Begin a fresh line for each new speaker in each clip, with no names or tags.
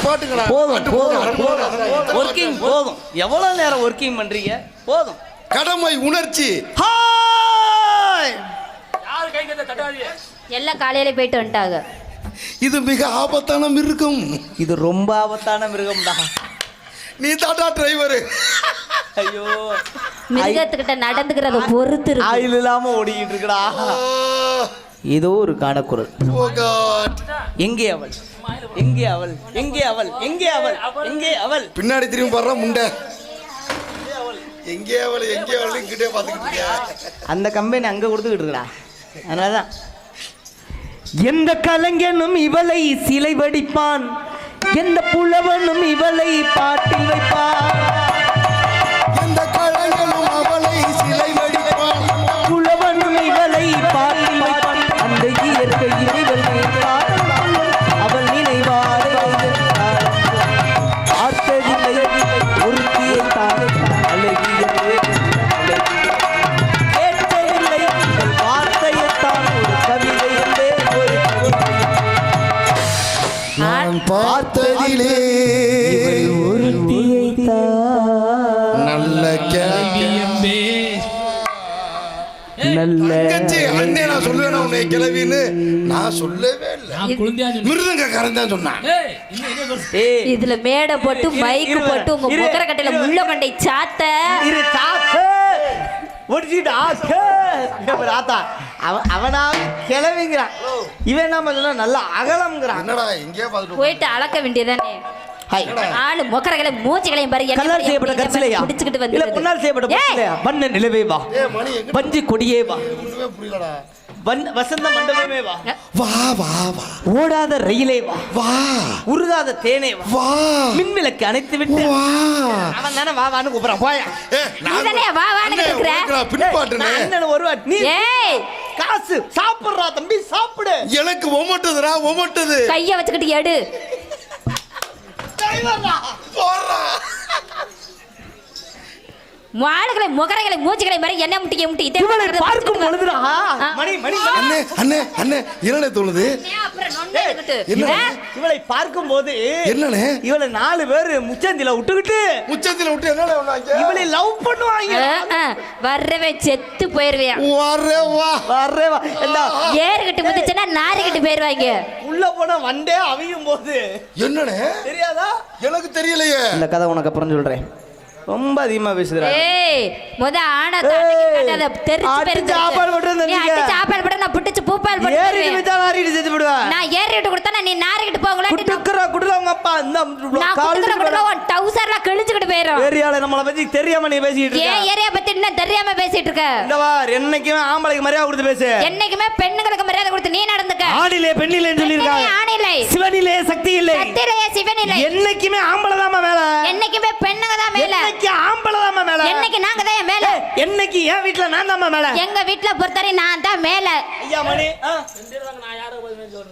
போதும் ஒர்க்கிங் போதும். எவ்வளவு நேரம் ஒர்க்கிங் பண்றீங்க? போதும்.
கடமை உணர்ச்சி.
எல்லாம் காலையில போயிட்டு வந்துட்டாங்க.
இது மிக ஆபத்தான மிருகம்.
இது ரொம்ப ஆபத்தான மிருகம்டா.
நீ தாட்டா டிரைவர்.
ஐயோ,
மிருகத்துக்கிட்ட நடந்துக்கிறத பொறுத்து
ஆயில் இல்லாம ஓடிக்கிட்டு இருக்கடா. ஏதோ ஒரு காணக்குரல். எங்கே அவள், எங்கே அவள், எங்கே அவள், எங்கே அவள், எங்கே அவள்?
பின்னாடி திரும்பி பாடுற முண்டை. எங்கே அவள், எங்கே அவள் கிட்டே பார்த்துக்கிட்டு
அந்த கம்பெனி அங்க கொடுத்துக்கிட்டு இருக்கடா. அதனாலதான் எந்த கலைஞனும் இவளை சிலை வடிப்பான், எந்த புலவனும் இவளை பாட்டில் வைப்பான்.
எந்த கலைஞனும் அவளை சிலை வடிப்பான்,
புலவனும் இவளை பாட்டில் வைப்பான். அந்த இயற்கை இறைவன் அவள் நினைவார் பார்த்ததில்லை ஒருத்தியை தான் அழகிய கேட்டதில்லை வார்த்தையைத்தான் ஒரு கவிதை என்றே ஒரு
நான் பார்த்ததிலே
ஒருத்தியை தான்
நல்ல கிளவியம்பே.
நல்ல
அண்ணே நான் சொல்லுவேன் உன்னை கிளவின்னு நான் சொல்லவே இல்லை. மிருதங்கக்காரன் தான் சொன்னான்.
இதுல மேடை போட்டு மைக்கு போட்டு உங்க முகர கட்டையில முள்ள கண்டை சாத்த
அவனா கிளவிங்கிறான். இவன் என்ன நல்லா அகலம்ங்கிறான்.
என்னடா எங்கேயே பார்த்துட்டு
போயிட்டு அளக்க வேண்டியதானே. ஆளு மொக்கரகளை மூச்சுகளையும் பாரு.
கல்லால் செய்யப்பட்ட கற்சிலையா
பிடிச்சிட்டு வந்து
இல்ல பொன்னால் செய்யப்பட்ட கற்சிலையா? வண்ண நிலவே வா, வஞ்சி கொடியே வா,
புரியலடா.
வசந்த மண்டபமே வா,
வா வா வா,
ஓடாத ரயிலே வா,
வா
உருகாத தேனே வா,
வா,
மின்விளக்கு அணைத்து விட்டு
வா.
அவன் தானே வா வான்னு கூப்பிடுறான். போயா
நீதானே வா வான்னு கேக்குற.
பின்பாட்டுனே
அண்ணன் ஒருவா நீ
ஏய்
காசு சாப்பிடுறா தம்பி சாப்பிடு.
எனக்கு ஒமட்டுதுடா ஒமட்டுது.
கைய வச்சுக்கிட்டு எடு.
போறா
மாடுகளை முகரைகளை மூச்சுகளை மாதிரி என்ன முட்டிக்க முட்டி இதே
இவனை பார்க்கும் பொழுதுடா மணி மணி
அண்ணே அண்ணே அண்ணே என்னனே தோணுது?
இவளை பார்க்கும் போது
என்னனே
இவளை 4 பேர் முச்சந்தில விட்டுக்கிட்டு
என்னனே சொன்னாங்க?
இவளை லவ் பண்ணுவாங்க.
வர்றவே செத்து போயிருவியா.
வரே வா
வரே வா. என்ன
ஏறிக்கிட்டு முதிச்சனா நாரிக்கிட்டு போயிருவாங்க.
உள்ள போன வண்டே அவியும் போது
என்னனே
தெரியாதா?
எனக்கு தெரியலையே.
இந்த கதை உனக்கு அப்புறம் சொல்றேன். ரொம்ப அதிகமா பேசுறா.
ஏய் முத ஆனா தாண்டிக்கு காட்டாத தெரிச்சு பெருச்சு.
சாப்பாடு போட்டு
நீ அடி சாப்பாடு போட்டு நான் புடிச்சு பூப்பால் போட்டு
ஏறிட்டு விட்டா நாரிட்டு செத்து போடுவா.
நான் ஏறிட்டு கொடுத்தா நீ நாரிக்கிட்டு போங்கல.
குடுக்குற உங்க அப்பா இந்த
கால் உன் டவுசர்ல கிழிச்சிட்டு போயிரும்.
ஏரியால நம்மள பத்தி தெரியாம நீ பேசிட்டு இருக்க.
ஏன் ஏரியா பத்தி என்ன தெரியாம பேசிட்டு இருக்க?
இந்த வார் என்னைக்குமே ஆம்பளைக்கு மரியாதை கொடுத்து பேசு.
என்னைக்குமே பெண்களுக்கு மரியாதை கொடுத்து நீ நடந்துக்க.
ஆடிலே பெண்ணிலேன்னு சொல்லிருக்காங்க.
ஆணிலே
சிவனிலே சக்தி இல்லை.
சக்தியிலே சிவனிலே.
என்னைக்குமே ஆம்பளை தான் மேல.
என்னைக்குமே பெண்ணுங்க தான் மேல.
என்னைக்கு ஆம்பளை தான் மேல.
என்னைக்கு நாங்க தான் மேல.
என்னைக்கு என் வீட்ல நான் தான் மேல.
எங்க வீட்ல பொறுத்தவரை நான் தான் மேல.
ஐயா மணி நான் யாரை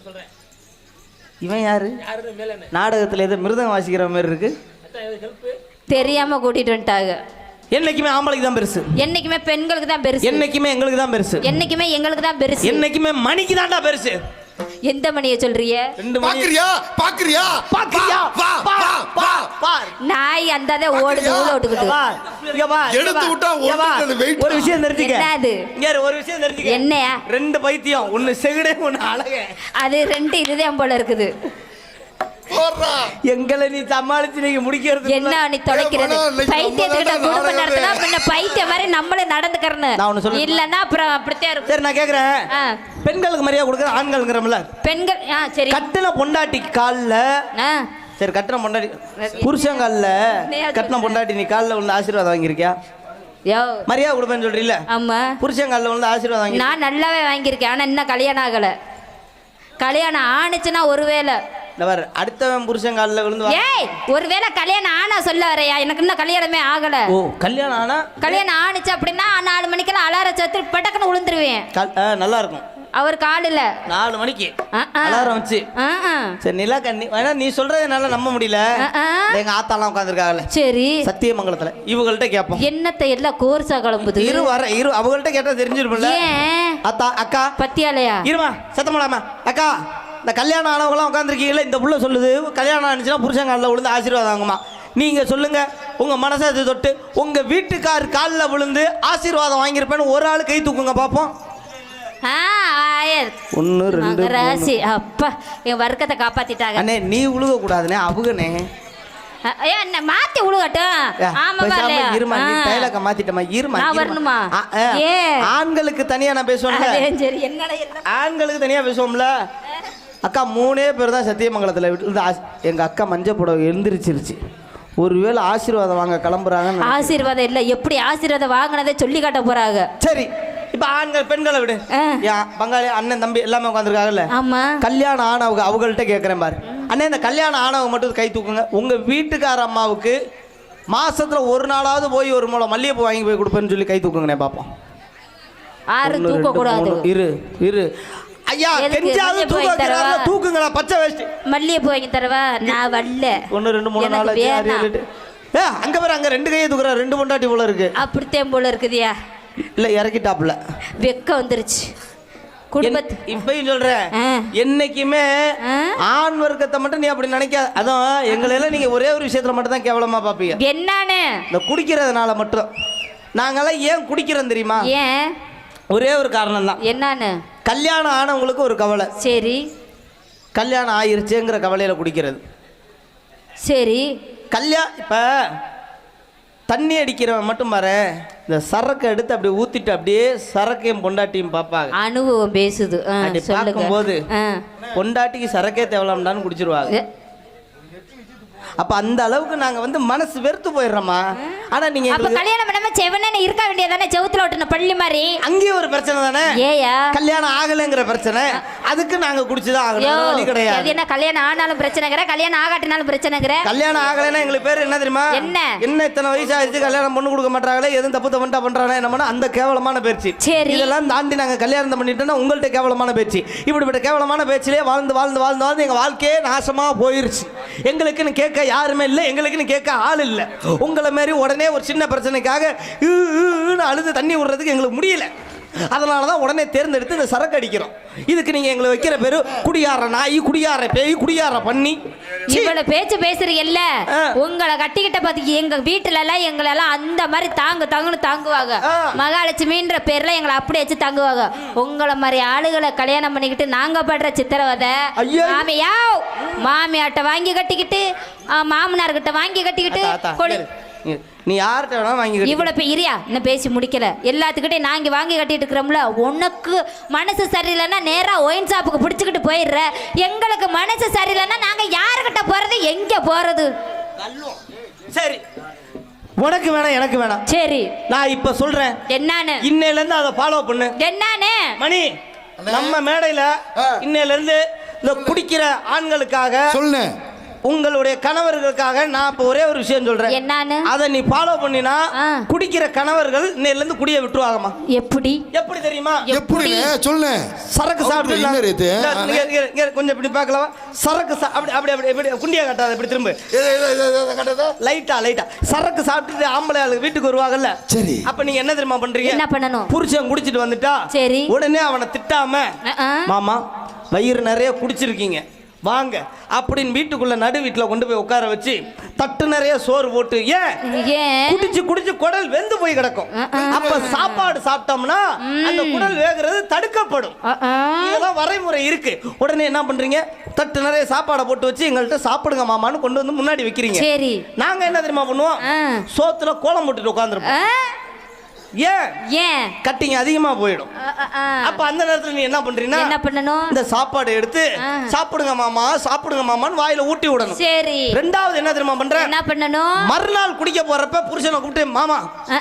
சொல்றேன். இவன் யாரு? நாடகத்துல ஏதோ மிருதம் வாசிக்கிற மாதிரி இருக்கு.
தெரியாம கூட்டிட்டு வந்துட்டாங்க.
என்னைக்குமே ஆம்பளைக்கு தான் பெருசு.
என்னைக்குமே பெண்களுக்கு தான் பெருசு.
என்னைக்குமே எங்களுக்கு தான் பெருசு.
என்னைக்குமே எங்களுக்கு தான் பெருசு.
என்னைக்குமே மணிக்கு தான்டா பெருசு.
எந்த மணியை சொல்றீங்க?
பாக்குறியா பாக்குறியா
பாக்குறியா
வா வா வா வா.
நாய் அந்ததே ஓடுது ஊள ஓட்டுக்கிட்டு.
இங்க வா
எடுத்து விட்டா ஓடுது. வெயிட்
ஒரு விஷயம் தெரிஞ்சுக்க.
என்னது?
இங்க ஒரு விஷயம் தெரிஞ்சுக்க.
என்னையா?
2 பைத்தியம், ஒன்னு செகுடே ஒன்னு அழகே.
அது 2 இதுதான் போல இருக்குது.
போறா
எங்களை நீ சமாளிச்சு நீங்க முடிக்கிறது
என்ன நீ தொலைக்கிறது? பைத்தியத்துக்கிட்ட குடும்ப நடத்தினா பின்ன பைத்திய மாதிரி நம்மளே நடந்துக்கறணும். இல்லன்னா அப்புறம் அப்படியே இருக்கும்.
சரி நான் கேக்குறேன். பெண்களுக்கு மரியாதை கொடுக்கற ஆண்கள்ங்கறமல.
பெண்கள் சரி.
கட்டின பொண்டாட்டி கால்ல சரி கட்டின பொண்டாட்டி புருஷன் கால்ல கட்டின பொண்டாட்டி நீ கால்ல உள்ள ஆசீர்வாதம் வாங்கியிருக்கியா?
யோ
மரியாதை கொடுப்பேன்னு சொல்றீல்ல?
ஆமா.
புருஷன் கால்ல உள்ள ஆசீர்வாதம் வாங்கி
நான் நல்லாவே வாங்கியிருக்கேன். ஆனா இன்னும் கல்யாணம் ஆகல. கல்யாணம் ஆணுச்சுன்னா ஒருவேளை
அடுத்தவன் புருஷன் காலில் விழுந்து.
ஏய் ஒருவேளை கல்யாணம் ஆனா சொல்ல வரையா? எனக்கு இன்னும் கல்யாணமே ஆகல.
ஓ கல்யாணம் ஆனா? கல்யாணம்
ஆணுச்சு அப்படின்னா 4 மணிக்கெல்லாம் அலாரம் சேர்த்து பட்டக்குன்னு விழுந்துருவேன்.
நல்லா இருக்கும்.
அவர் காலில்
4 மணிக்கு அலாரம் வச்சு. சரி நிலா கண்ணி வேணா நீ சொல்றதை என்னால நம்ப முடியல. எங்க ஆத்தாலாம் உட்காந்துருக்காங்கல்ல சரி சத்தியமங்கலத்துல இவங்கள்ட்ட கேட்போம்.
என்னத்தை எல்லாம் கோர்ஸா கிளம்புது.
இரு அவங்கள்ட்ட கேட்டா தெரிஞ்சிருப்பல.
ஏன்
அத்தா அக்கா
பத்தியாலையா?
இருமா சத்தம் போடாம அக்கா இந்த கல்யாணம் ஆனவங்களாம் உட்காந்துருக்கீங்களா, இந்த புள்ள சொல்லுது கல்யாணம் ஆனிச்சுன்னா புருஷன் காலில் விழுந்து ஆசீர்வாதம் வாங்குமா. நீங்கள் சொல்லுங்கள், உங்கள் மனசாட்சி தொட்டு உங்கள் வீட்டுக்கார் காலில் விழுந்து ஆசீர்வாதம் வாங்கியிருப்பேன்னு ஒரு ஆள் கை தூக்குங்க பார்ப்போம். 1 2
ராசி அப்பா என் வர்க்கத்தை காப்பாத்திட்டாங்க.
அண்ணே நீ உழுக கூடாதுனே, அவங்கனே
மாத்தி உழுகட்டும்.
ஆண்களுக்கு தனியா நான் பேசுவேன், ஆண்களுக்கு தனியா பேசுவோம்ல. அக்கா 3 பேர் தான் சத்தியமங்கலத்துல விட்டு எங்க அக்கா மஞ்சள் புடவை எழுந்திருச்சிருச்சு. ஒருவேளை ஆசீர்வாதம் வாங்க கிளம்புறாங்க.
ஆசீர்வாதம் இல்ல, எப்படி ஆசீர்வாதம் வாங்கினதை சொல்லி காட்ட போறாங்க.
சரி, இப்ப ஆண்கள் பெண்களை விடு, பங்காளி அண்ணன் தம்பி எல்லாமே உட்காந்துருக்காங்கல்ல.
ஆமா,
கல்யாணம் ஆனவங்க அவங்கள்ட்ட கேட்கறேன் பாரு. அண்ணே இந்த கல்யாணம் ஆனவங்க மட்டும் கை தூக்குங்க. உங்க வீட்டுக்கார அம்மாவுக்கு மாசத்துல ஒரு நாளாவது போய் ஒரு முளை மல்லிகைப்பூ வாங்கி போய் கொடுப்பேன்னு சொல்லி கை தூக்குங்கண்ணே பாப்போம்.
தூக்க கூடாது.
இரு ஐயா, கெஞ்சாவது தூக்குங்கடா, தூக்குங்கடா. பச்சை வேஷ்டி
மல்லிகைப்பூ வாங்கி தரவா? நான் வரல.
1 2 3 4 5 6 7 அங்க பாரு, அங்க 2 கையை தூக்குற 2 பொண்டாட்டி போல இருக்கு.
அப்படித்தான் போல இருக்குதியா?
இல்ல இறக்கிட்டாப்ல,
வெக்க வந்துருச்சு குடும்பத்து.
இப்பயும் சொல்றேன், என்னைக்குமே ஆண் வர்க்கத்தை மட்டும் நீ அப்படி நினைக்காத. அதுவும் எங்களை எல்லாம் நீங்க ஒரே ஒரு விஷயத்துல மட்டும் தான் கேவலமா பாப்பீங்க.
என்னன்னு?
இந்த குடிக்கிறதுனால மட்டும். நாங்கெல்லாம் ஏன் குடிக்கிறோம் தெரியுமா?
ஏன்?
ஒரே ஒரு காரணம் தான்.
என்னன்னு?
கல்யாணம் ஆனவங்களுக்கு ஒரு கவலை.
சரி,
கல்யாணம் ஆயிருச்சேங்கிற கவலையில குடிக்கிறது.
சரி,
இப்ப தண்ணி அடிக்கிறவன் மட்டும் பாரு, இந்த சரக்கு எடுத்து அப்படியே ஊத்திட்டு அப்படியே சரக்கையும் பொண்டாட்டியும் பார்ப்பாங்க.
அனுபவம் பேசுது.
பார்க்கும்போது பொண்டாட்டிக்கு சரக்கே தேவலாம்டான்னு குடிச்சிருவாங்க. அப்ப அந்த அளவுக்கு நாங்க வந்து மனசு வெறுத்து போயிடுறோமா. ஆனா நீங்க
அப்ப கல்யாணம் பண்ணாம செவனே இருக்க வேண்டியதானே, செவுத்துல ஒட்டின பள்ளி மாதிரி.
அங்கேயும் ஒரு பிரச்சனை தானே.
ஏயா
கல்யாணம் ஆகலைங்கிற பிரச்சனை, அதுக்கு நாங்க குடிச்சுதான் ஆகணும். வழி கிடையாது.
அது என்ன கல்யாணம் ஆனாலும் பிரச்சனைங்கிற, கல்யாணம் ஆகாட்டினாலும் பிரச்சனைங்கிற?
கல்யாணம் ஆகலைன்னா எங்களுக்கு பேர் என்ன தெரியுமா? என்ன இத்தனை வயசு ஆயிடுச்சு கல்யாணம் பொண்ணு கொடுக்க மாட்டாங்களே, எதுவும் தப்பு தப்புட்டா பண்றாங்க என்ன, அந்த கேவலமான பேச்சு.
சரி,
இதெல்லாம் தாண்டி நாங்க கல்யாணம் பண்ணிட்டோம்னா உங்கள்ட்ட கேவலமான பேச்சு. இப்படிப்பட்ட கேவலமான பேச்சிலே வாழ்ந்து வாழ்ந்து வாழ்ந்து வாழ்ந்து எங்க வாழ்க்கையே நாசமா போயிருச்சு. எங்களுக்குன்னு கேட்க யாருமே இல்லை, எங்களுக்குன்னு கேட்க ஆள் இல்லை. உங்களை மாதிரி உடனே ஒரு சின்ன பிரச்சனைக்காக அழுது தண்ணி விடுறதுக்கு எங்களுக்கு முடியல. அதனால தான் உடனே தேர்ந்தெடுத்து இந்த சரக்கு அடிக்கிறோம். இதுக்கு நீங்க எங்களை வைக்கிற பேரு குடியார நாய், குடியார பேய், குடியார பண்ணி.
இவ்வளவு பேச்சு பேசுறீங்கல்ல, உங்களை கட்டிக்கிட்ட பாத்தீங்க எங்க வீட்டுல எல்லாம் எங்களெல்லாம் அந்த மாதிரி தாங்குன்னு தாங்குவாங்க. மகாலட்சுமின்ற பேர்ல எங்களை அப்படி வச்சு தாங்குவாங்க. உங்களை மாதிரி ஆளுகளை கல்யாணம் பண்ணிக்கிட்டு நாங்க படுற சித்திரவதை. மாமியாட்ட வாங்கி கட்டிக்கிட்டு, மாமனார்கிட்ட வாங்கி கட்டிக்கிட்டு,
நீ யார்கிட்ட வேணா வாங்கி.
இவ்வளவு பெரியா இன்னும் பேசி முடிக்கல. எல்லாத்துக்கிட்டே நாங்க வாங்கி கட்டிட்டு இருக்கிறோம்ல. உனக்கு மனசு சரியில்லைன்னா நேரா ஒயின் ஷாப்புக்கு பிடிச்சிக்கிட்டு போயிடுற. எங்களுக்கு மனசு சரியில்லைன்னா நாங்க யாருக்கிட்ட போறது, எங்க போறது?
சரி, உனக்கு வேணாம் எனக்கு வேணாம்.
சரி,
நான் இப்ப சொல்றேன் என்னன்னு. இன்னையில இருந்து அதை ஃபாலோ பண்ணு. என்னன்னு மணி, நம்ம மேடையில இன்னையில இருந்து இந்த குடிக்கிற ஆண்களுக்காக சொல்லு, உங்களுடைய கணவர்களுக்காக நான் இப்ப ஒரே ஒரு விஷயம் சொல்றேன். என்னன்னு? அதை நீ ஃபாலோ பண்ணினா குடிக்கிற கணவர்கள் இன்னையில இருந்து குடிய விட்டுருவாங்கம்மா. எப்படி எப்படி தெரியுமா? எப்படி சொல்லு. சரக்கு சாப்பிட்டு கொஞ்சம் இப்படி பார்க்கலாம். சரக்கு அப்படி அப்படி அப்படி குண்டியா கட்டாத, இப்படி திரும்ப லைட்டா லைட்டா சரக்கு சாப்பிட்டுட்டு ஆம்பளை ஆளு வீட்டுக்கு வருவாங்கல்ல. சரி, அப்ப நீங்க என்ன தெரியுமா பண்றீங்க? என்ன பண்ணணும்? புருஷன் குடிச்சிட்டு வந்துட்டா சரி, உடனே அவனை திட்டாம, மாமா வயிறு நிறைய குடிச்சிருக்கீங்க வாங்க அப்படின்னு வீட்டுக்குள்ள நடு வீட்டுல கொண்டு போய் உட்கார வச்சு தட்டு நிறைய சோறு போட்டு, ஏன் குடிச்சு குடிச்சு குடல் வெந்து போய் கிடக்கும். அப்ப சாப்பாடு சாப்பிட்டோம்னா அந்த குடல் வேகிறது தடுக்கப்படும். இதெல்லாம் வரைமுறை இருக்கு. உடனே என்ன பண்றீங்க? தட்டு நிறைய சாப்பாடை போட்டு வச்சு எங்கள்கிட்ட சாப்பிடுங்க மாமான்னு கொண்டு வந்து முன்னாடி வைக்கிறீங்க. சரி, நாங்க என்ன தெரியுமா பண்ணுவோம்? சோத்துல கோலம் போட்டுட்டு உட்காந்துருப்போம். ஏன் கட்டிங் அதிகமா போயிடும். அப்ப அந்த நேரத்துல நீ என்ன பண்றீன்னா, என்ன பண்ணணும்? இந்த சாப்பாடு எடுத்து சாப்பிடுங்க மாமா சாப்பிடுங்க மாமான்னு வாயில ஊட்டி விடணும். சரி, ரெண்டாவது என்ன தெரியுமா பண்ற? என்ன பண்ணணும்? மறுநாள் குடிக்க போறப்ப புருஷனை கூப்பிட்டு, மாமா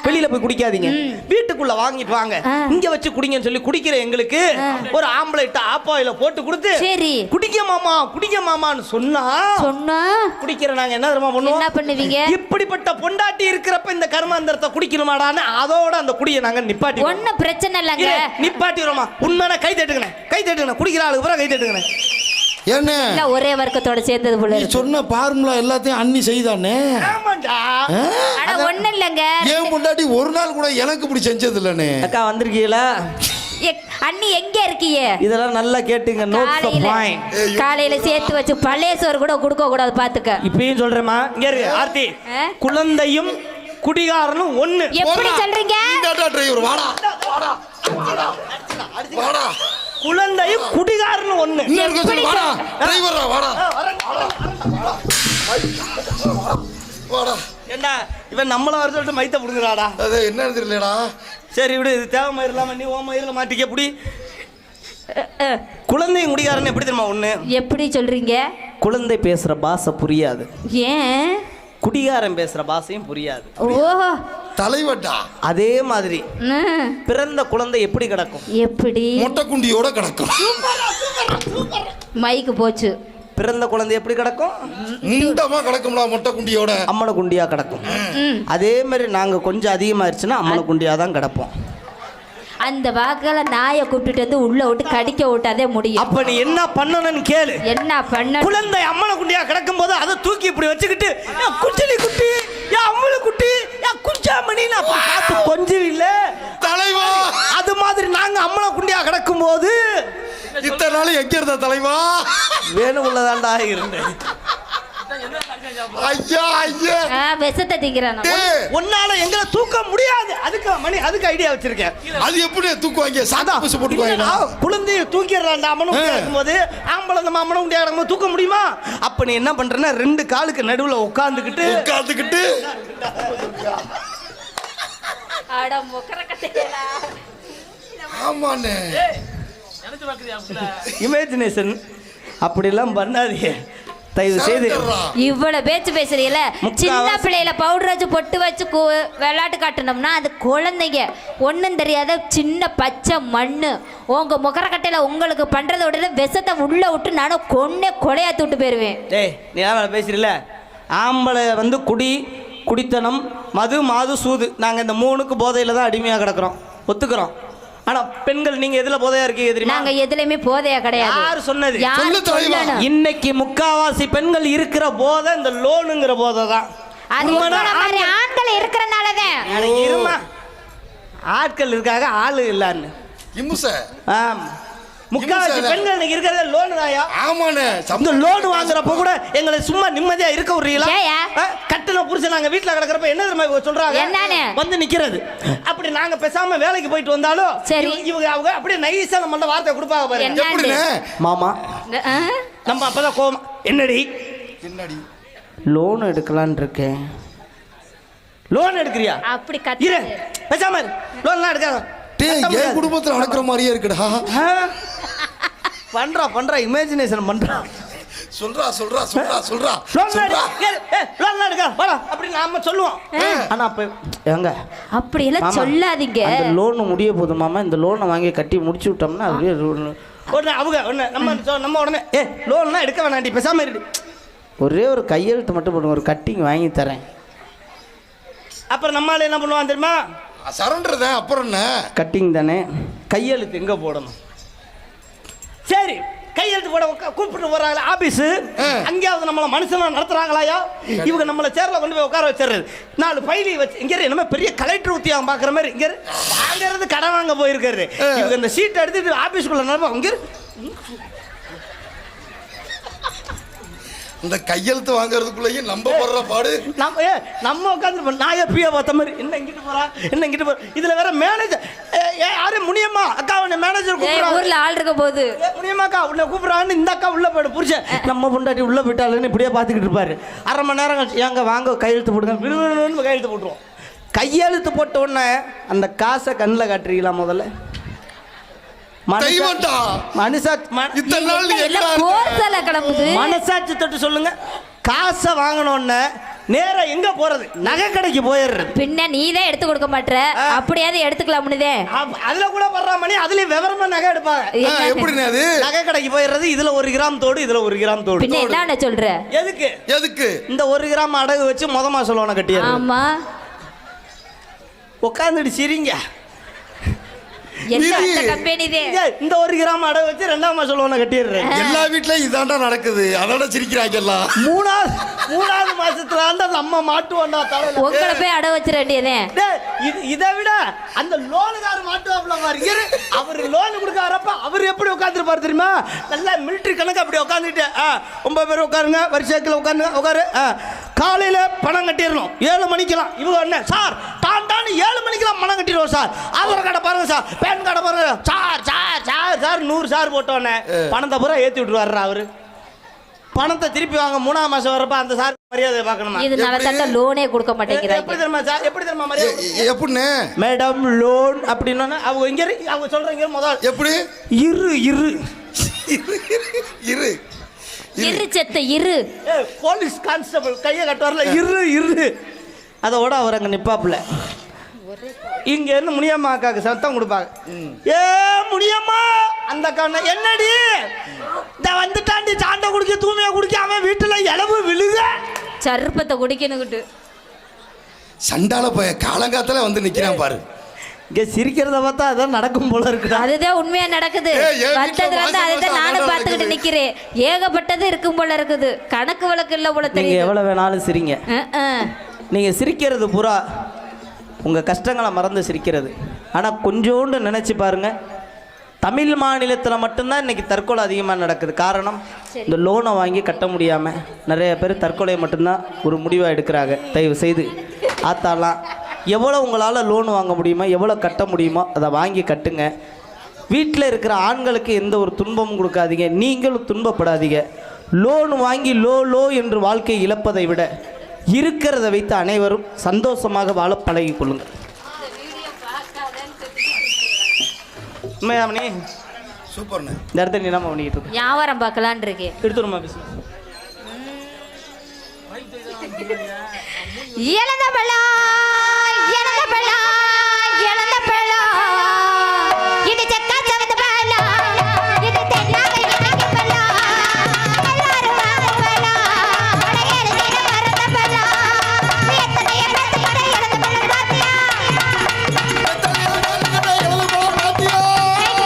வெளியில போய் குடிக்காதீங்க, வீட்டுக்குள்ள வாங்கிட்டு வாங்க, இங்க வச்சு குடிங்கன்னு சொல்லி குடிக்கிற எங்களுக்கு ஒரு ஆம்பளைட்ட ஆப்பாயில போட்டு கொடுத்து, சரி குடிக்க மாமான்னு சொன்னா குடிக்கிற நாங்க என்ன தெரியுமா பண்ணுவோம்? என்ன பண்ணுவீங்க? இப்படிப்பட்ட பொண்டாட்டி இருக்கிறப்ப இந்த கர்மாந்தரத்தை குடிக்கணுமாடான்னு அதோட அந்த குடியை நாங்க நிப்பாட்டி. ஒண்ணு பிரச்சனை இல்லங்க, நிப்பாட்டிரோமா. உண்மையான கை தட்டுங்க குடிக்கிற ஆளுக்கு பூரா கை தட்டுங்க. என்ன இல்ல ஒரே வர்க்கத்தோட சேர்ந்தது போல நீ சொன்ன பார்முலா எல்லாத்தையும் அண்ணி செய்தானே. ஆமாடா, அட ஒண்ணு இல்லங்க, ஏன் பொண்டாட்டி ஒரு நாள் கூட எனக்கு இப்படி செஞ்சது இல்லனே. அக்கா வந்திருக்கீங்களா?
அண்ணி எங்க இருக்கீங்க?
இதெல்லாம் நல்லா கேட்டுங்க. Note the point.
காலையில சேர்த்து வச்சு பழைய சோறு கூட கொடுக்க கூடாது பாத்துக்க.
இப்பயும் சொல்றேமா, இங்க இரு ஆர்த்தி. குழந்தையும் குடிகாரனும் ஒண்ணு.
எப்படி சொல்றீங்க?
டிரைவர் வாடா வாடா வாடா.
குழந்தையும் குடிகாரனும் ஒண்ணு.
வாடா டிரைவர் வாடா வாடா.
ஏண்டா இவன் நம்மள வர சொல்லிட்டு மைத்த புடுங்கறாடா.
அது என்ன தெரியலடா.
சரி விடு, இது தேவை மயிரலாம் பண்ணி ஓ மயிரில் மாட்டிக்க. புடி. குழந்தையும் குடிகாரன் எப்படி தெரியுமா ஒண்ணு?
எப்படி சொல்றீங்க?
குழந்தை பேசுற பாஷை புரியாது.
ஏன்?
குடிகாரன் பேசுற பாஷையும் புரியாது.
ஓ
தலைவட்டா.
அதே மாதிரி பிறந்த குழந்தை எப்படி கிடக்கும்?
எப்படி?
மொட்டை குண்டியோட கிடக்கும்.
மைக்கு போச்சு.
பிறந்த குழந்தை எப்படி கிடக்கும்?
முண்டமா கிடக்கும்ல, மொட்டை குண்டியோட.
அம்மனை குண்டியா கிடக்கும். அதே மாதிரி நாங்க கொஞ்சம் அதிகமாயிருச்சுன்னா அம்மனை குண்டியா தான் கிடப்போம்.
அந்த வாக்குல நாயை கூப்பிட்டு வந்து உள்ள விட்டு கடிக்க விட்டாதே முடியும்.
அப்ப நீ என்ன பண்ணணும்னு கேளு.
என்ன பண்ண?
குழந்தை அம்மனை குண்டியா கிடக்கும் போது அதை தூக்கி இப்படி வச்சுக்கிட்டு குச்சிலி குட்டி, அம்மளு குட்டி, குஞ்சாமணி பார்த்து கொஞ்சம் இல்ல
தலைவா.
அது மாதிரி நாங்க அம்மனை குண்டியா கிடக்கும் போது
இத்தனை நாள் எங்க இருந்த தலைவா?
வேணும் உள்ளதாண்டா இருந்தேன்.
ஐயா ஐயா
விஷத்தை திங்கிறான்.
உன்னால எங்களை தூக்க முடியாது. அதுக்கு மணி அதுக்கு ஐடியா வச்சிருக்கேன்.
அது எப்படி தூக்குவாங்க? சாதா பசு போட்டுக்குவாங்க.
குழந்தைய தூக்கிடுறான்டா அம்மனை குண்டியா இருக்கும்போது. ஆம்பளை நம்ம அம்மனை குண்டியா கிடக்கும்போது தூக்க முடியுமா? அப்ப நீ என்ன பண்றேன்னா ரெண்டு காலுக்கு நடுவுல உட்கார்ந்துக்கிட்டு
ஆமாண்ணே.
இமேஜினேஷன் அப்படிலாம் பண்ணாதீங்க தயவு செய்து.
இவ்வளவு பேச்சு பேசுறீங்கள, சின்ன பிள்ளையில பவுடர் வச்சு பொட்டு வச்சு விளையாட்டு காட்டணும்னா அது குழந்தைங்க ஒன்றும் தெரியாத சின்ன பச்சை மண்ணு. உங்க முகரக்கட்டையில உங்களுக்கு பண்றத விட விஷத்தை உள்ள விட்டு நானும் கொலையாத்து விட்டு போயிருவேன்.
டேய் நீ ஏன் பேசுறீல? ஆம்பளை வந்து குடித்தனம், மது சூது, நாங்கள் இந்த மூணுக்கு போதையில தான் அடிமையாக கிடக்குறோம், ஒத்துக்கிறோம். ஆனா பெண்கள் நீங்க எதுல போதையா இருக்கீங்க தெரியுமா?
நாங்க எதுலயுமே போதையா கிடையாது.
யார் சொன்னது?
இன்னைக்கு
முக்காவாசி பெண்கள் இருக்கிற போதை இந்த லோனுங்கிற போதை தான்.
அது ஆண்கள் இருக்கிறனாலதான்.
இருமா, ஆட்கள் இருக்காங்க, ஆளு இல்லன்னு முக்காவாசி பெண்கள் இன்னைக்கு இருக்கிறத லோன் தாயா.
ஆமாண்ணே.
இந்த லோன் வாங்குறப்ப கூட எங்களை சும்மா நிம்மதியா இருக்க விடுறீங்களா? கட்டின புருஷன் நாங்க வீட்டுல கிடக்கிறப்ப என்ன தெரியுமா சொல்றாங்க? வந்து நிக்கிறது. அப்படி நாங்க பேசாம வேலைக்கு போயிட்டு வந்தாலும் சரி, இவங்க அவங்க அப்படியே நைஸா நம்மள வார்த்தை கொடுப்பாங்க பாருங்க. மாமா நம்ம அப்பதான் கோவம், என்னடி லோன் எடுக்கலான்னு இருக்கேன். லோன் எடுக்கிறியா?
அப்படி
இரு, பேசாம லோன்லாம் எடுக்காத.
என் குடும்பத்தில் நடக்கிற மாதிரியே இருக்குடா.
பண்றா இமேஜினேஷன் பண்றா.
சொல்றா
அப்படி நாம சொல்லுவோம். ஆனா அப்ப எங்க
அப்படி எல்லாம் சொல்லாதீங்க.
அந்த லோன் முடிய போகுது மாமா, இந்த லோனை வாங்கி கட்டி முடிச்சு விட்டோம்னா அப்படியே உடனே அவங்க நம்ம உடனே லோன்லாம் எடுக்க வேணாண்டி, பேசாம இரு. ஒரே ஒரு கையெழுத்து மட்டும் போடுங்க, ஒரு கட்டிங் வாங்கி தரேன். அப்புறம் நம்மளால என்ன பண்ணுவான் தெரியுமா?
சரண்டர் தான். அப்புறம் என்ன? கட்டிங்
தானே. கையெழுத்து எங்க போடணும்? சரி, கையெழுத்து போட கூப்பிட்டு போறாங்களா ஆபீஸ்? அங்கேயாவது நம்மள மனுஷனா நடத்துறாங்களாயா? இவங்க நம்மள சேர்ல கொண்டு போய் உட்கார வச்சிடுறது. 4 ஃபைலி வச்சு இங்க என்ன பெரிய கலெக்டர் உத்தியோகம் பாக்குற மாதிரி இங்க வாங்குறது, கடன் வாங்க போயிருக்காரு. இவங்க இந்த சீட் எடுத்துட்டு ஆபீஸ்க்குள்ள நடப்பா. இங்க
இந்த கையெழுத்து வாங்குறதுக்குள்ளேயும் நம்ம போடுற பாடு.
நம்ம உட்காந்து நான் எப்பயே பார்த்த மாதிரி என்ன இங்கிட்டு போறா. இதுல வேற மேனேஜர் யாரு முனியம்மா அக்கா, மேனேஜர் கூப்பிடுறாங்க.
ஊர்ல ஆள் இருக்க போது
முனியம்மா அக்கா உள்ள கூப்பிடுறாங்க. இந்த அக்கா உள்ள போயிடு, புருஷன் நம்ம பொண்டாட்டி உள்ள போயிட்டாலுன்னு இப்படியே பார்த்துக்கிட்டு இருப்பாரு. அரை மணி நேரம் கழிச்சு ஏங்க வாங்க கையெழுத்து போடுங்க, விரும்பு கையெழுத்து போட்டுருவோம். கையெழுத்து போட்ட உடனே அந்த காசை கண்ணில் காட்டுறீங்களா? முதல்ல மனசாட்சி தொட்டு சொல்லுங்க. காசை வாங்கணும்னு நேரா எங்க போறது? நகை கடைக்கு போயிடுறது.
பின்ன நீதான் எடுத்து கொடுக்க மாட்டற, அப்படியாவது எடுத்துக்கலாம்னுதே.
அதுல கூட வர்ற மணி அதுலயும் விவரமா நகை எடுப்பாங்க.
எப்படின்னு அது
நகை கடைக்கு போயிடுறது. இதுல 1 கிராம் தோடு, இதுல 1 கிராம் தோடு.
பின்ன என்ன சொல்ற?
எதுக்கு இந்த
1 கிராம் அடகு வச்சு மொத மாசம் லோனை கட்டிடுறது.
ஆமா,
உட்காந்துட்டு சிரிங்க.
இந்த
1 கிராம் அடகு வச்சு 2ஆம் மாசம் லோனை கட்டிடுறேன்.
எல்லா வீட்லயும் இதாண்டா நடக்குது. அதோட சிரிக்கிறாங்க எல்லாம்.
மூணாவது மாசத்துல தாண்டா நம்ம மாட்டுவோம்டா தலையில.
உங்களை போய் அட வச்சிட வேண்டியதே.
இதை விட அந்த லோனுக்காரர் மாட்டுவாப்ல மாதிரி. அவர் லோன் கொடுக்க வரப்ப அவர் எப்படி உட்காந்துருப்பாரு தெரியுமா? நல்லா மிலிட்டரி கணக்கு அப்படி உட்காந்துட்டு 9 பேர் உட்காருங்க, வரிசைக்கில் உட்காரு. காலையில பணம் கட்டிடணும் 7 மணிக்கெல்லாம். இவங்க என்ன சார் டான்னு 7 மணிக்கெல்லாம் பணம் கட்டிடுவோம் சார். ஆதார் கார்டை பாருங்க சார், பேன் கார்டை பாருங்க sir sir sir sir 100 sir போட்டோன்னே பணத்தை பூரா ஏற்றி விட்டுருவாரு. அவரு பணத்தை திருப்பி வாங்க 3ஆம் மாசம் வரப்ப அந்த சார் மரியாதை பார்க்கணுமா?
இது நல்ல லோனே கொடுக்க மாட்டேங்கிறாங்க.
எப்படி தெரியுமா சார்? எப்படி தெரியுமா மரியாதை? எப்படி மேடம் லோன் அப்படின்னா அவங்க இங்க அவங்க சொல்றீங்க முதல் எப்படி இரு இரு இரு
இரு செத்த இரு.
போலீஸ் கான்ஸ்டபிள் கையை கட்டுவார்ல இரு இரு. அதோட அவர் அங்க நிப்பாப்புல. இங்க இருந்து முனியம்மா அக்காக்கு சத்தம் கொடுப்பாங்க. ஏ முனியம்மா அந்த கண்ண என்னடி இந்த வந்துட்டாண்டி சாண்டை குடிக்க தூமையை குடிக்க அவன் வீட்டுல இளவு விழுக
சர்ப்பத்தை குடிக்கணுக்கிட்டு
சண்டால போய காலங்காத்துல வந்து நிக்கிறான் பாரு.
இங்க சிரிக்கிறத பார்த்தா அதான் நடக்கும் போல இருக்கு.
அதுதான் உண்மையா நடக்குது. வந்ததுல இருந்து அதுதான் நானும் பார்த்துக்கிட்டு நிக்கிறேன். ஏகப்பட்டது இருக்கும் போல இருக்குது. கணக்கு வழக்கு இல்ல போல தெரியும்.
நீங்க எவ்வளவு வேணாலும் சிரிங்க. நீங்க சிரிக்கிறது பூரா உங்க கஷ்டங்களை மறந்து சிரிக்கிறது. ஆனா கொஞ்சோண்டு நினைச்சு பாருங்க, தமிழ் மாநிலத்தில் மட்டும்தான் இன்னைக்கு தற்கொலை அதிகமாக நடக்குது. காரணம் இந்த லோனை வாங்கி கட்ட முடியாமல் நிறைய பேர் தற்கொலை மட்டும்தான் ஒரு முடிவாக எடுக்கிறாங்க. தயவு செய்து ஆத்தாலாம் எவ்வளோ உங்களால் லோன் வாங்க முடியுமோ, எவ்வளோ கட்ட முடியுமோ அதை வாங்கி கட்டுங்க. வீட்டில் இருக்கிற ஆண்களுக்கு எந்த ஒரு துன்பமும் கொடுக்காதீங்க, நீங்களும் துன்பப்படாதீங்க. லோன் வாங்கி லோ என்று வாழ்க்கையை இழப்பதை விட இருக்கிறத வைத்து அனைவரும் சந்தோஷமாக வாழ பழகி கொள்ளுங்கள். உண்மையாமணி
சூப்பர்.
இந்த இடத்துல நீ என்ன பண்ணிக்கிட்டு இருக்க?
வியாபாரம் பார்க்கலான் இருக்கேன்.
எடுத்துருமா பிசினஸ்.
இழந்த பழம் இழந்த பழம் இழந்த பழம் இது செக்கா சவந்த பழம் இது தென்னாக இணைக்க பழம் எல்லாரும் வாங்க பழம் அடையல தின மறந்த பழம் எத்தனைய பேத்துக்கிட்ட இழந்த பழம் பாத்தியா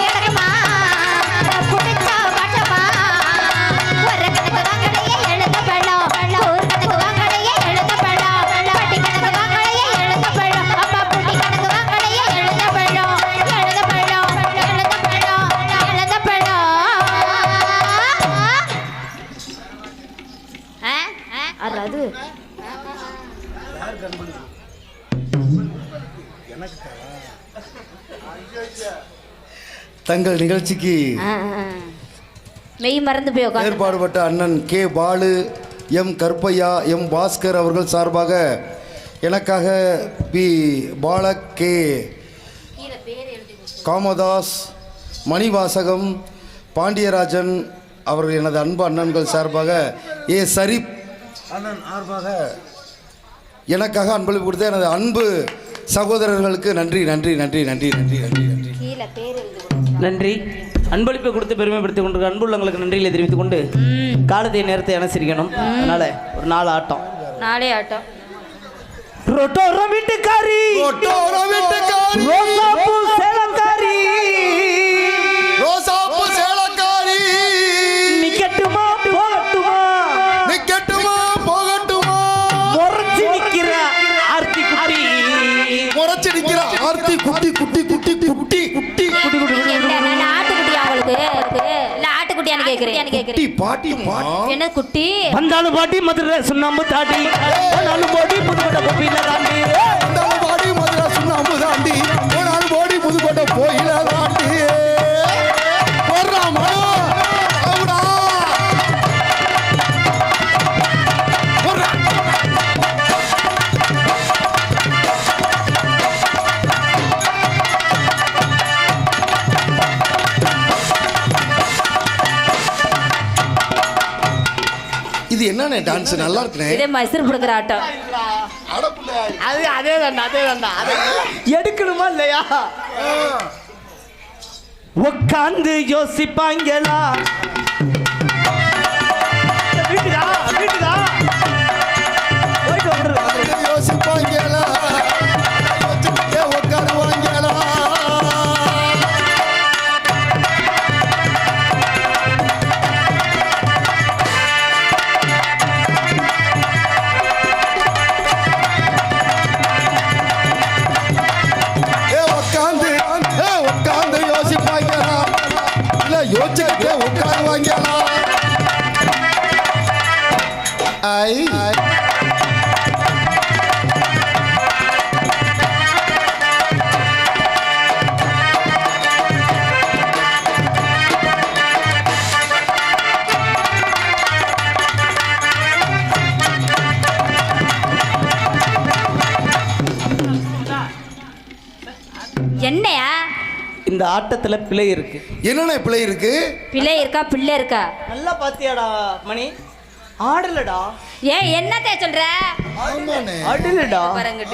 கிடக்குமா புடிச்சா பட்டமா ஒரு கணக்கு வாங்கலையே இழந்த பழம் ஒரு கணக்கு வாங்கலையே இழந்த பழம் பட்டி கணக்கு வாங்கலையே இழந்த பழம் அப்பா புட்டி கணக்கு வாங்கலையே இழந்த பழம் இழந்த பழம் இழந்த பழம் இழந்த பழம் அது
தங்கள் நிகழ்ச்சிக்கு
மெய் மறந்து போய் உட்கார்ந்து
ஏற்பாடுபட்ட அண்ணன் K Balu, M Karuppaiah, M Bhaskar அவர்கள் சார்பாக எனக்காக பி பாலக், கே காமதாஸ், மணிவாசகம், பாண்டியராஜன் அவர்கள் எனது அன்பு அண்ணன்கள் சார்பாக ஏ சரீப் அண்ணன் சார்பாக எனக்காக அன்பளிப்பு கொடுத்த எனது அன்பு சகோதரர்களுக்கு நன்றி நன்றி நன்றி நன்றி நன்றி நன்றி நன்றி
நன்றி. அன்பளிப்பை கொடுத்து பெருமைப்படுத்திக் கொண்டு அன்புள்ளங்களுக்கு நன்றிகளை தெரிவித்துக் கொண்டு காலத்தை நேரத்தை அனுசரிக்கணும். அதனால ஒரு 4 ஆட்டம்.
4 ஆட்டம்.
ரொட்டோர வீட்டுக்காரி ரோசாப்பூ சேலக்காரி நிக்கட்டுமா போகட்டுமா முறைச்சு நிக்கிற ஆர்த்தி குட்டி
குட்டி குட்டி குட்டி குட்டி
ஆட்டுக்குட்டி அவங்களுக்கு இல்ல ஆட்டுக்குட்டியான்னு கேக்குறேன்.
பாட்டி
என்ன குட்டி
வந்தாலும் பாட்டி மதுரை சுண்ணாம்பு தாட்டி வந்தாலும் பாட்டி புதுக்கோட்டை கோப்பில தாண்டி
பாடி மதுரை சுண்ணாம்பு தாண்டி போனாலும் பாடி புதுக்கோட்டை போயில தாண்டி போடுறாமா இது என்னண்ணே டான்ஸ் நல்லா இருக்குண்ணே.
இதே மைசூர் புடுங்குற ஆட்டம்.
அதே தாண்டா எடுக்கணுமா இல்லையா? உட்காந்து யோசிப்பாங்களா
யோசிப்பாங்களா உட்காருவாங்களா
என்னையா
இந்த ஆட்டத்துல பிழை இருக்கு.
என்னென்ன பிள்ளை இருக்கு?
பிள்ளை இருக்கா பிள்ளை இருக்கா?
நல்லா பாத்தியாடா மணி? ஆடலடா.
ஏன் என்னத்தை சொல்ற?
ஆமாண்ணே.
ஆடலடா.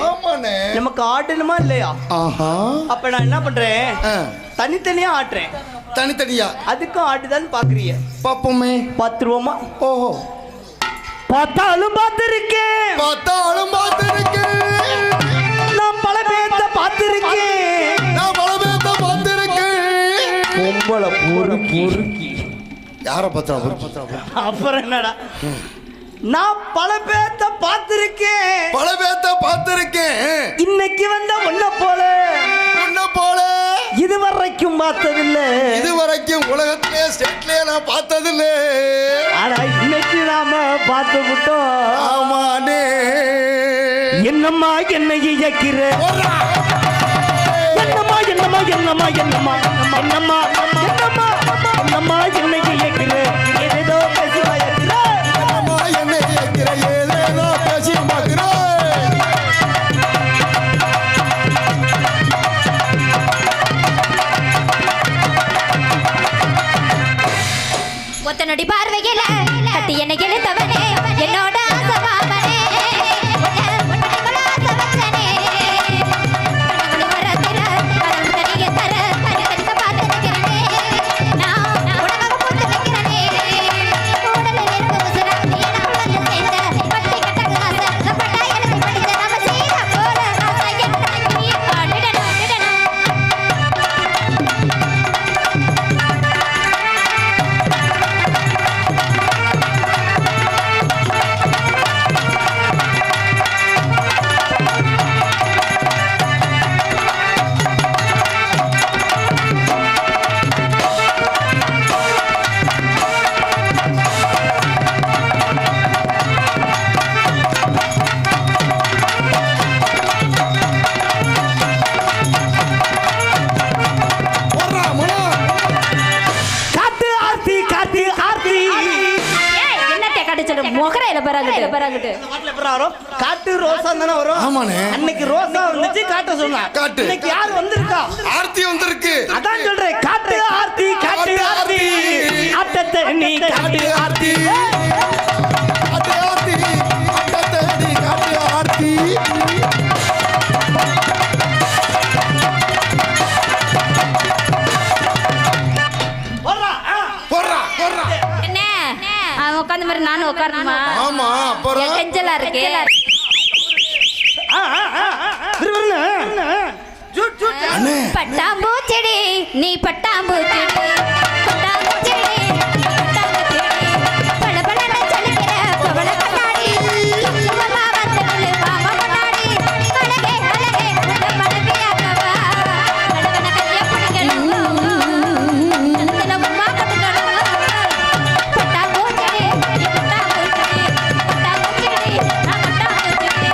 ஆமாண்ணே.
நமக்கு ஆடணுமா இல்லையா?
ஆஹா.
அப்ப நான் என்ன பண்றேன்? தனித்தனியா ஆட்டுறேன்.
தனித்தனியா?
அதுக்கும் ஆட்டுதான் பாக்குறீங்க.
பாப்போமே.
பாத்துருவோமா?
ஓஹோ.
பார்த்தாலும் பார்த்திருக்கேன்.
பார்த்தாலும் பார்த்திருக்கேன்.
நான் பல பேர்த்த பார்த்திருக்கேன்.
நான் பல பேர்த்த பார்த்திருக்கேன்.
பொம்பளை பொறுக்கி.
யார பத்திரா?
அப்புறம் என்னடா? நான் பல பேர்த்த பார்த்திருக்கேன்.
பல பேர்த்த பார்த்திருக்கேன்.
இன்னைக்கு வந்த ஒன்ன போல இதுவரைக்கும் பார்த்ததில்லை.
இதுவரைக்கும் உலகத்திலே ஸ்டேட்லயே நான் பார்த்ததில்லை.
ஆனா இன்னைக்கு நாம பார்த்து விட்டோம்.
ஆமானே.
என்னம்மா என்னை இயக்கிற? என்னம்மா என்னம்மா என்னம்மா என்னம்மா என்னம்மா என்னம்மா என்னம்மா என்னை இயக்கிற? ஏதேதோ பேசி பயக்கிற.
என்னம்மா என்னை இயக்கிற? ஏதேதோ பேசி பார்க்கிற.
ஒத்தனடி பார்வையில கட்டி என்னை இழுத்தவனே என்னோட ஆசவாமனே
காட்டு ரோசா தானே வரும்.
ஆமாண்ணே.
அன்னைக்கு ரோசா வந்துச்சு காட்ட சொன்னா.
காட்டு.
இன்னைக்கு யார் வந்திருக்கா?
ஆர்த்தி வந்திருக்கு.
அதான் சொல்றேன். காட்டு ஆர்த்தி காட்டு ஆர்த்தி ஆட்டத்தை நீ காட்டு ஆர்த்தி.
காட்டு ஆர்த்தி ஆட்டத்தை நீ காட்டு ஆர்த்தி.
உட்கார்ந்த மாதிரி நானும் உட்காரணுமா?
ஆமா. அப்புறம்
கெஞ்சலா இருக்கு. பட்டாம்பூச்செடி நீ பட்டாம்பூச்செடி பட்டாம்பூச்செடி பட்டாம்பூச்செடி பளபளன ஜலிக்கிற பவள கண்ணாடி சும்மா வந்தனே மாமா முன்னாடி அழகே அழகே உன்னை மனதியாக்கவா கடவன கைய பிடிக்கணும் நந்தன உம்மா கட்டணும் பட்டாம்பூச்செடி நீ பட்டாம்பூச்செடி பட்டாம்பூச்செடி நான் பட்டாம்பூச்செடி.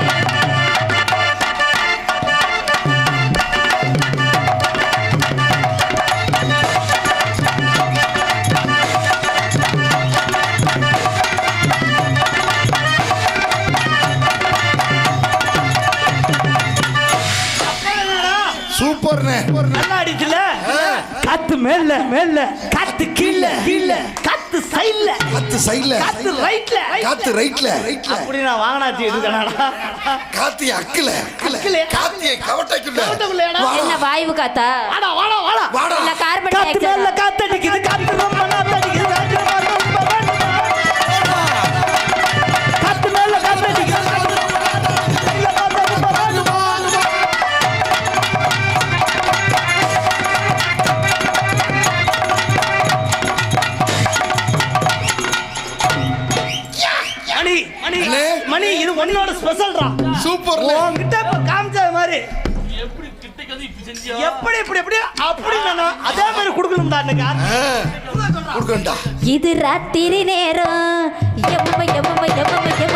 சூப்பர்னே.
நல்லா அடிச்சுல. காத்து மேல மேல காத்து கீழ கீழ காத்து சைடுல
காத்து சைடுல
காத்து ரைட்ல
காத்து ரைட்ல
அப்படி நான் வாங்கனாச்சி எடுக்கறடா.
காத்து அக்கல
அக்கல
காத்து கவட்டைக்குள்ள
என்ன வாயு காத்தா?
வாடா வாடா வாடா
வாடா.
இல்ல கார்பன்
காத்து
டை
மேல
ஆக்சைடா?
காத்து அடிக்குது. காத்து ரொம்ப நாத்து அடிக்குது. காத்து மேல காத்து அடிக்குது. மணி இது உன்னோட ஸ்பெஷல்டா.
சூப்பர்.
உன்கிட்ட இப்ப காமிச்ச மாதிரி எப்படி இப்படி எப்படி அப்படி நான் அதே மாதிரி கொடுக்கணும்டா.
கொடுக்கண்டா.
இது ராத்திரி நேரம் எம்ம எம்ம எம்ம எம்ம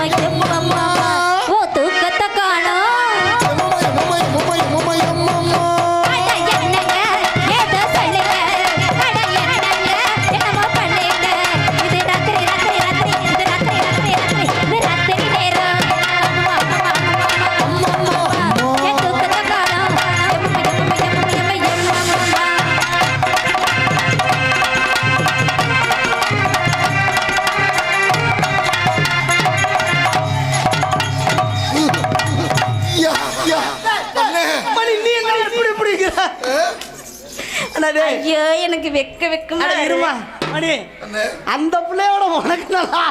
ஓ தூக்கத்தை காணோம் ஐயோ எனக்கு வெக்க வெக்கமா
இருமா மணி அந்த பிள்ளையோட உனக்கு நல்லா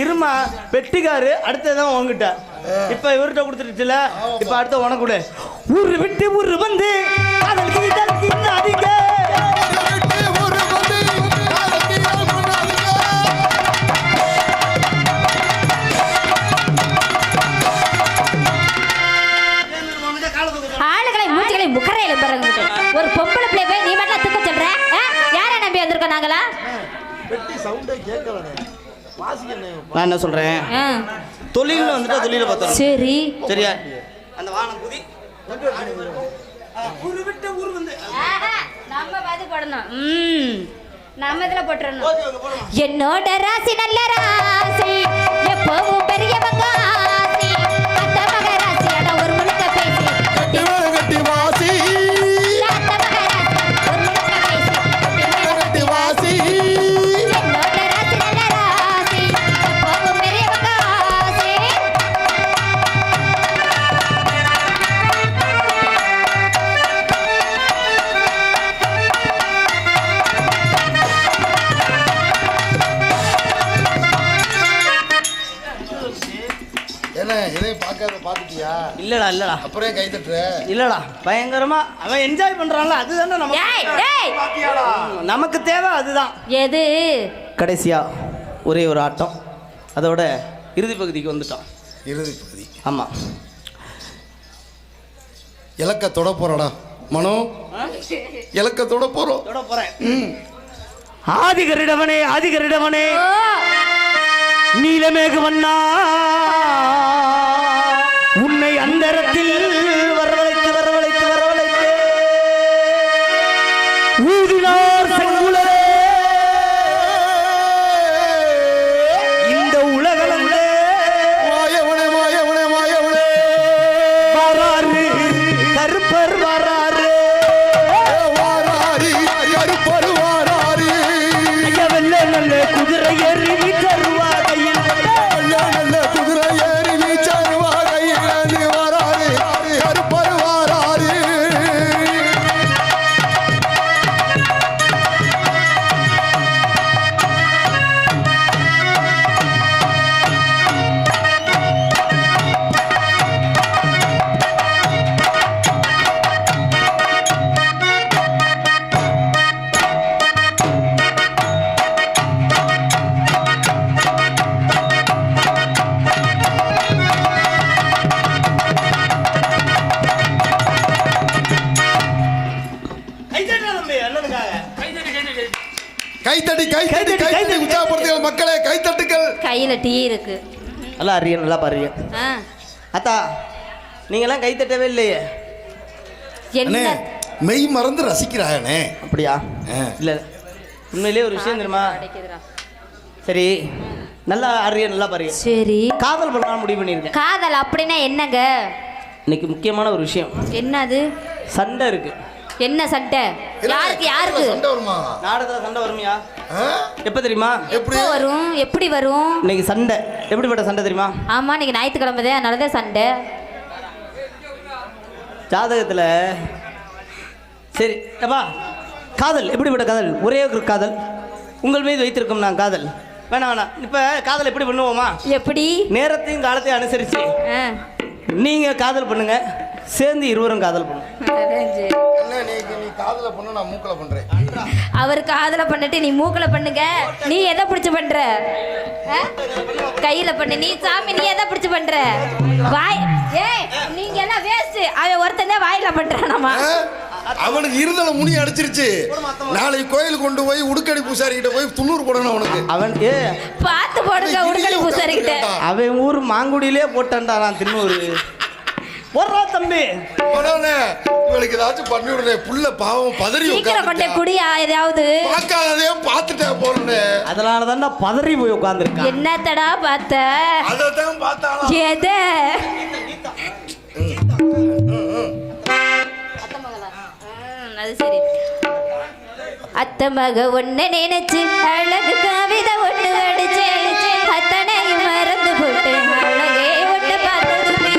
இருமா பெட்டிக்காரு அடுத்ததான் உங்ககிட்ட இப்ப இவர்கிட்ட கொடுத்துருச்சுல இப்ப அடுத்த உனக்கு கூட ஊரு விட்டு ஊரு வந்து அதிக
ஒரு பொம்பளை பிள்ளை போய் நீ மட்டும் தூக்க சொல்ற யாரை நம்பி வந்திருக்கோம் நாங்களா
நான் என்ன சொல்றேன் தொழில் வந்துட்டா தொழில பார்த்தோம்
சரி
சரியா அந்த வானம் குதி ஊரு விட்டு ஊர் வந்து
நம்ம பாத்து போடணும் நம்ம இதுல போட்டுறணும் என்னோட ராசி நல்ல ராசி எப்பவும் பெரியவங்க ஆசி அந்த மக ராசி அட ஒரு முழுக்க பேசி
கட்டி வாசி
இல்லடா இல்லடா
அப்புறம் கை தட்டுற
இல்லடா பயங்கரமா அவன் என்ஜாய் பண்றான்ல அதுதானே நமக்கு தேவை அதுதான்
எது
கடைசியா ஒரே ஒரு ஆட்டம் அதோட இறுதி பகுதிக்கு வந்துட்டோம்
இறுதி பகுதி
ஆமா
இலக்க தொட போறடா மனோ இலக்க தொட போறேன்
ஆதிகரிடவனே நீலமேகு வண்ணா உன்னை அந்தரத்தில் வரவழைத்து ஊதினார் செங்குளரே இந்த உலகளே
மாயவனே
வராரு கருப்பர் வராரு
கருப்பர் வாராரு
வெள்ள நல்ல குதிரை ஏறி தருவா கையில்
நல்ல குதிரை ஏறி நீச்சருவா கையில் வாராரு கருப்பர் வாராரு கைத்தட்டி உற்சாகப்படுத்துங்கள் மக்களே கைத்தட்டுகள்
கையில டீ இருக்கு
நல்லா அறிய நல்லா பாருங்க அத்தா நீங்கெல்லாம் கை தட்டவே இல்லையே
என்ன
மெய் மறந்து ரசிக்கிறாயனே
அப்படியா இல்ல உண்மையிலேயே ஒரு விஷயம் தெரியுமா சரி நல்லா அறிய நல்லா பாருங்க
சரி
காதல் பண்ணலாம் முடிவு பண்ணிருக்கேன்
காதல் அப்படின்னா என்னங்க
இன்னைக்கு முக்கியமான ஒரு விஷயம்
என்னது
சண்டை இருக்கு
என்ன சண்டை யாருக்கு
சண்டை வருமா
நாடகத்துல சண்டை வருமியா எப்ப தெரியுமா
எப்படி வரும்
இன்னைக்கு சண்டை எப்படிப்பட்ட சண்டை தெரியுமா
ஆமா இன்னைக்கு ஞாயிற்றுக்கிழமை அதனாலதான் சண்டை
ஜாதகத்துல சரி அப்பா காதல் எப்படிப்பட்ட காதல் ஒரே ஒரு காதல் உங்கள் மீது வைத்திருக்கும் நான் காதல் வேணாம் இப்ப காதல் எப்படி பண்ணுவோமா
எப்படி
நேரத்தையும் காலத்தையும் அனுசரிச்சு நீங்க காதல் பண்ணுங்க சேர்ந்து இருவரும் காதல் பண்ணுங்க
நீ காதல பண்ண நான் மூக்கல பண்றேன்
அவர் காதல பண்ணிட்டு நீ மூக்கல பண்ணுங்க நீ எதை பிடிச்சு பண்ற கையில பண்ணு நீ சாமி நீ எதை பிடிச்சு பண்ற வாய் ஏய் நீங்க எல்லாம் வேஸ்ட் அவன் ஒருத்தன் தான் வாயில பண்றானாமா
அவனுக்கு இருந்தல முனி அடிச்சிருச்சு. நாளைக்கு கோயில் கொண்டு போய் உடுக்கடி பூசாரி கிட்ட போய் துண்ணூறு போடணும் அவனுக்கு.
அவன்
பார்த்து போடுங்க உடுக்கடி பூசாரி கிட்ட.
அவன் ஊர் மாங்குடியிலே போட்டான்டா நான் தின்னூறு. போடுறா தம்பி.
இவளுக்கு ஏதாச்சும் பண்ணி விடுறே. புள்ள பாவம் பதறி
உட்கார்ந்து குடியா ஏதாவது
பார்க்காதே பார்த்துட்டே போறேன்னு.
அதனால தான் பதறி போய் உட்கார்ந்துருக்கேன்.
என்னத்தடா பார்த்த?
அததான் பார்த்தாளா?
எது? அது சரி. அத்தை மக ஒண்ணு நினைச்சு அழகு கவிதை ஒண்ணு அடிச்சு அத்தனையும் மறந்து போட்டு அழகே ஒண்ணு பார்த்ததுமே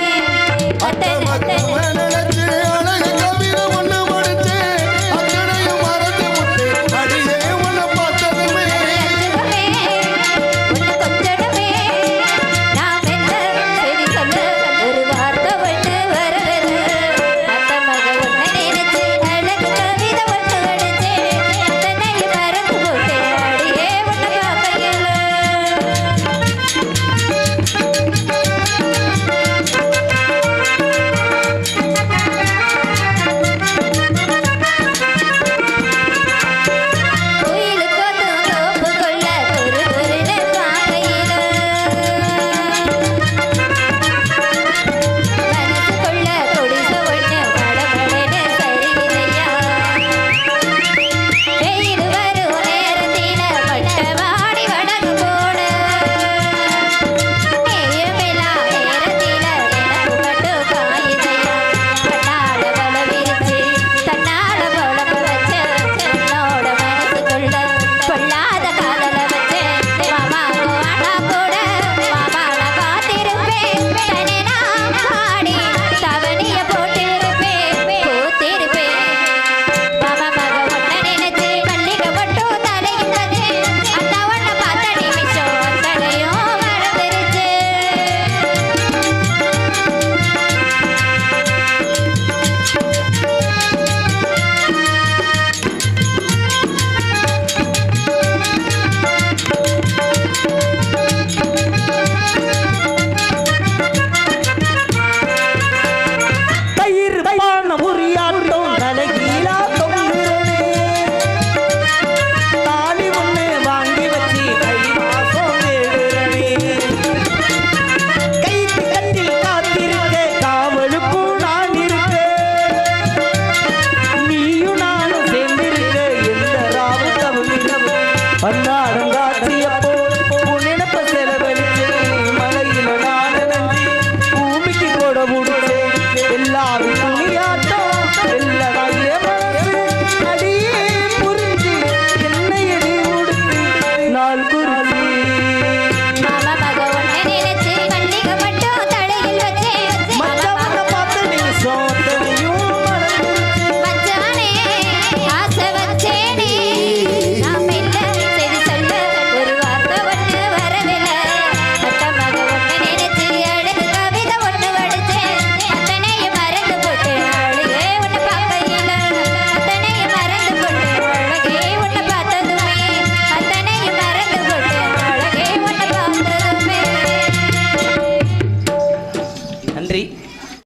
நாள் குறி